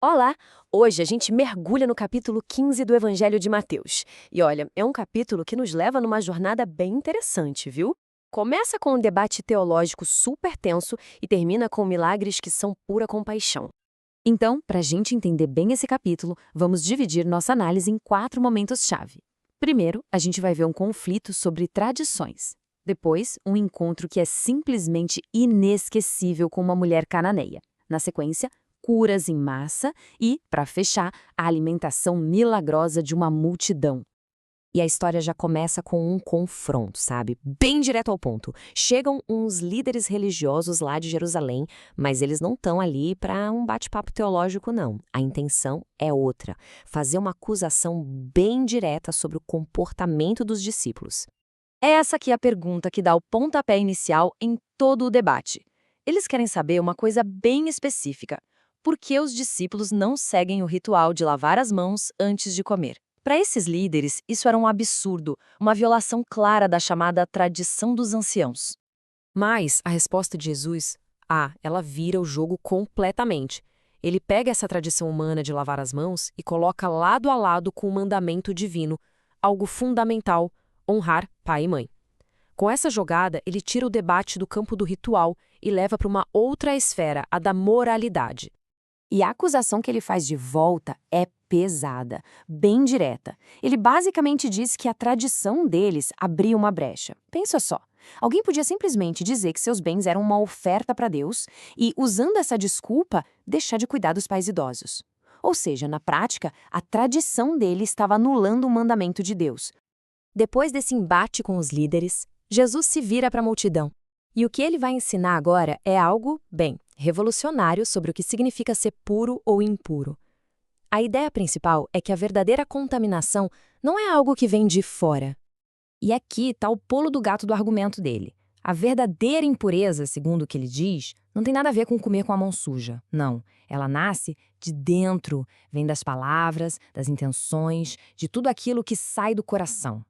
Olá! Hoje a gente mergulha no capítulo 15 do Evangelho de Mateus. E olha, é um capítulo que nos leva numa jornada bem interessante, viu? Começa com um debate teológico super tenso e termina com milagres que são pura compaixão. Então, para a gente entender bem esse capítulo, vamos dividir nossa análise em 4 momentos-chave. Primeiro, a gente vai ver um conflito sobre tradições. Depois, um encontro que é simplesmente inesquecível com uma mulher cananeia. Na sequência, curas em massa e, para fechar, a alimentação milagrosa de uma multidão. E a história já começa com um confronto, sabe? Bem direto ao ponto. Chegam uns líderes religiosos lá de Jerusalém, mas eles não estão ali para um bate-papo teológico, não. A intenção é outra: fazer uma acusação bem direta sobre o comportamento dos discípulos. É essa aqui a pergunta que dá o pontapé inicial em todo o debate. Eles querem saber uma coisa bem específica: por que os discípulos não seguem o ritual de lavar as mãos antes de comer? Para esses líderes, isso era um absurdo, uma violação clara da chamada tradição dos anciãos. Mas a resposta de Jesus, ela vira o jogo completamente. Ele pega essa tradição humana de lavar as mãos e coloca lado a lado com o mandamento divino, algo fundamental: honrar pai e mãe. Com essa jogada, ele tira o debate do campo do ritual e leva para uma outra esfera, a da moralidade. E a acusação que ele faz de volta é pesada, bem direta. Ele basicamente diz que a tradição deles abria uma brecha. Pensa só. Alguém podia simplesmente dizer que seus bens eram uma oferta para Deus e, usando essa desculpa, deixar de cuidar dos pais idosos. Ou seja, na prática, a tradição dele estava anulando o mandamento de Deus. Depois desse embate com os líderes, Jesus se vira para a multidão. E o que ele vai ensinar agora é algo, bem, revolucionário sobre o que significa ser puro ou impuro. A ideia principal é que a verdadeira contaminação não é algo que vem de fora. E aqui está o pulo do gato do argumento dele. A verdadeira impureza, segundo o que ele diz, não tem nada a ver com comer com a mão suja. Não. Ela nasce de dentro, vem das palavras, das intenções, de tudo aquilo que sai do coração.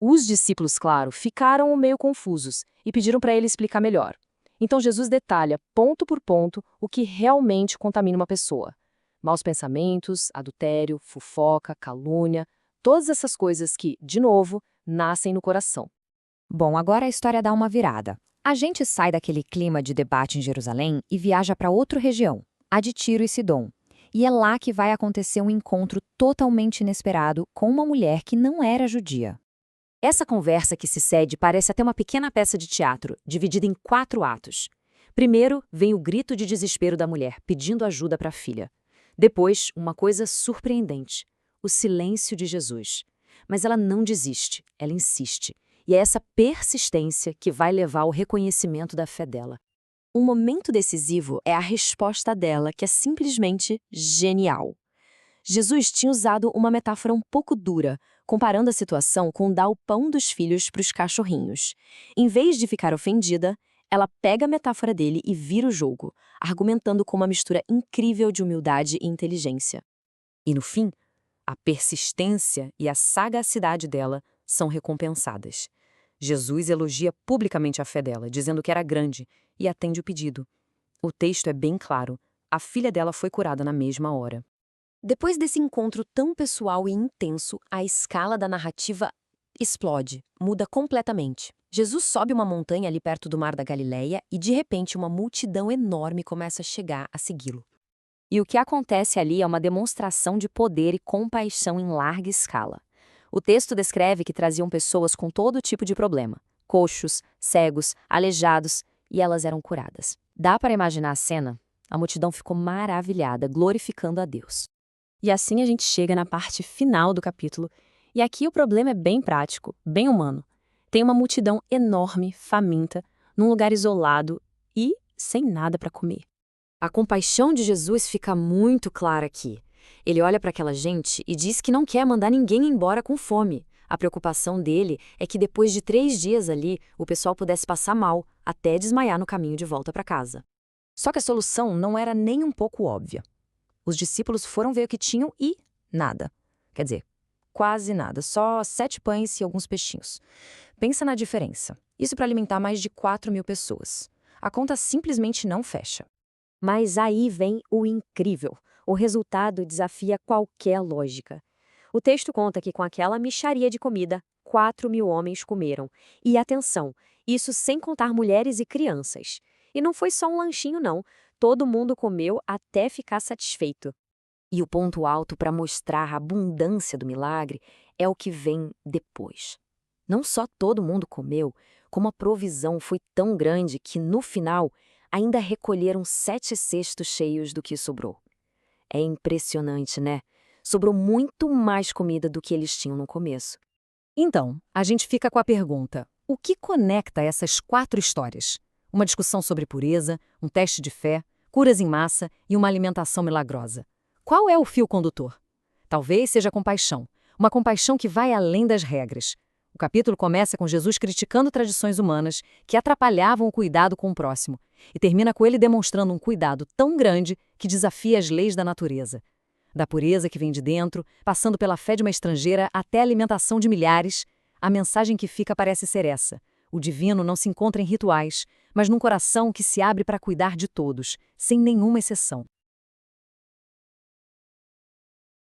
Os discípulos, claro, ficaram meio confusos e pediram para ele explicar melhor. Então Jesus detalha, ponto por ponto, o que realmente contamina uma pessoa. Maus pensamentos, adultério, fofoca, calúnia, todas essas coisas que, de novo, nascem no coração. Bom, agora a história dá uma virada. A gente sai daquele clima de debate em Jerusalém e viaja para outra região, a de Tiro e Sidom. E é lá que vai acontecer um encontro totalmente inesperado com uma mulher que não era judia. Essa conversa que se cede parece até uma pequena peça de teatro, dividida em 4 atos. Primeiro, vem o grito de desespero da mulher, pedindo ajuda para a filha. Depois, uma coisa surpreendente: o silêncio de Jesus. Mas ela não desiste, ela insiste. E é essa persistência que vai levar ao reconhecimento da fé dela. Um momento decisivo é a resposta dela, que é simplesmente genial. Jesus tinha usado uma metáfora um pouco dura, comparando a situação com dar o pão dos filhos para os cachorrinhos. Em vez de ficar ofendida, ela pega a metáfora dele e vira o jogo, argumentando com uma mistura incrível de humildade e inteligência. E no fim, a persistência e a sagacidade dela são recompensadas. Jesus elogia publicamente a fé dela, dizendo que era grande, e atende o pedido. O texto é bem claro: a filha dela foi curada na mesma hora. Depois desse encontro tão pessoal e intenso, a escala da narrativa explode, muda completamente. Jesus sobe uma montanha ali perto do Mar da Galileia e, de repente, uma multidão enorme começa a chegar a segui-lo. E o que acontece ali é uma demonstração de poder e compaixão em larga escala. O texto descreve que traziam pessoas com todo tipo de problema: coxos, cegos, aleijados, e elas eram curadas. Dá para imaginar a cena? A multidão ficou maravilhada, glorificando a Deus. E assim a gente chega na parte final do capítulo, e aqui o problema é bem prático, bem humano. Tem uma multidão enorme, faminta, num lugar isolado e sem nada para comer. A compaixão de Jesus fica muito clara aqui. Ele olha para aquela gente e diz que não quer mandar ninguém embora com fome. A preocupação dele é que depois de 3 dias ali, o pessoal pudesse passar mal, até desmaiar no caminho de volta para casa. Só que a solução não era nem um pouco óbvia. Os discípulos foram ver o que tinham e nada. Quer dizer, quase nada, só 7 pães e alguns peixinhos. Pensa na diferença. Isso para alimentar mais de 4.000 pessoas. A conta simplesmente não fecha. Mas aí vem o incrível. O O resultado desafia qualquer lógica. O texto conta que com aquela mixaria de comida, 4.000 homens comeram. E atenção, isso sem contar mulheres e crianças. E não foi só um lanchinho, não. Todo mundo comeu até ficar satisfeito. E o ponto alto para mostrar a abundância do milagre é o que vem depois. Não só todo mundo comeu, como a provisão foi tão grande que, no final, ainda recolheram 7 cestos cheios do que sobrou. É impressionante, né? Sobrou muito mais comida do que eles tinham no começo. Então, a gente fica com a pergunta: o que conecta essas 4 histórias? Uma discussão sobre pureza, um teste de fé, curas em massa e uma alimentação milagrosa. Qual é o fio condutor? Talvez seja a compaixão, uma compaixão que vai além das regras. O capítulo começa com Jesus criticando tradições humanas que atrapalhavam o cuidado com o próximo, e termina com ele demonstrando um cuidado tão grande que desafia as leis da natureza. Da pureza que vem de dentro, passando pela fé de uma estrangeira até a alimentação de milhares, a mensagem que fica parece ser essa: o divino não se encontra em rituais, mas num coração que se abre para cuidar de todos, sem nenhuma exceção.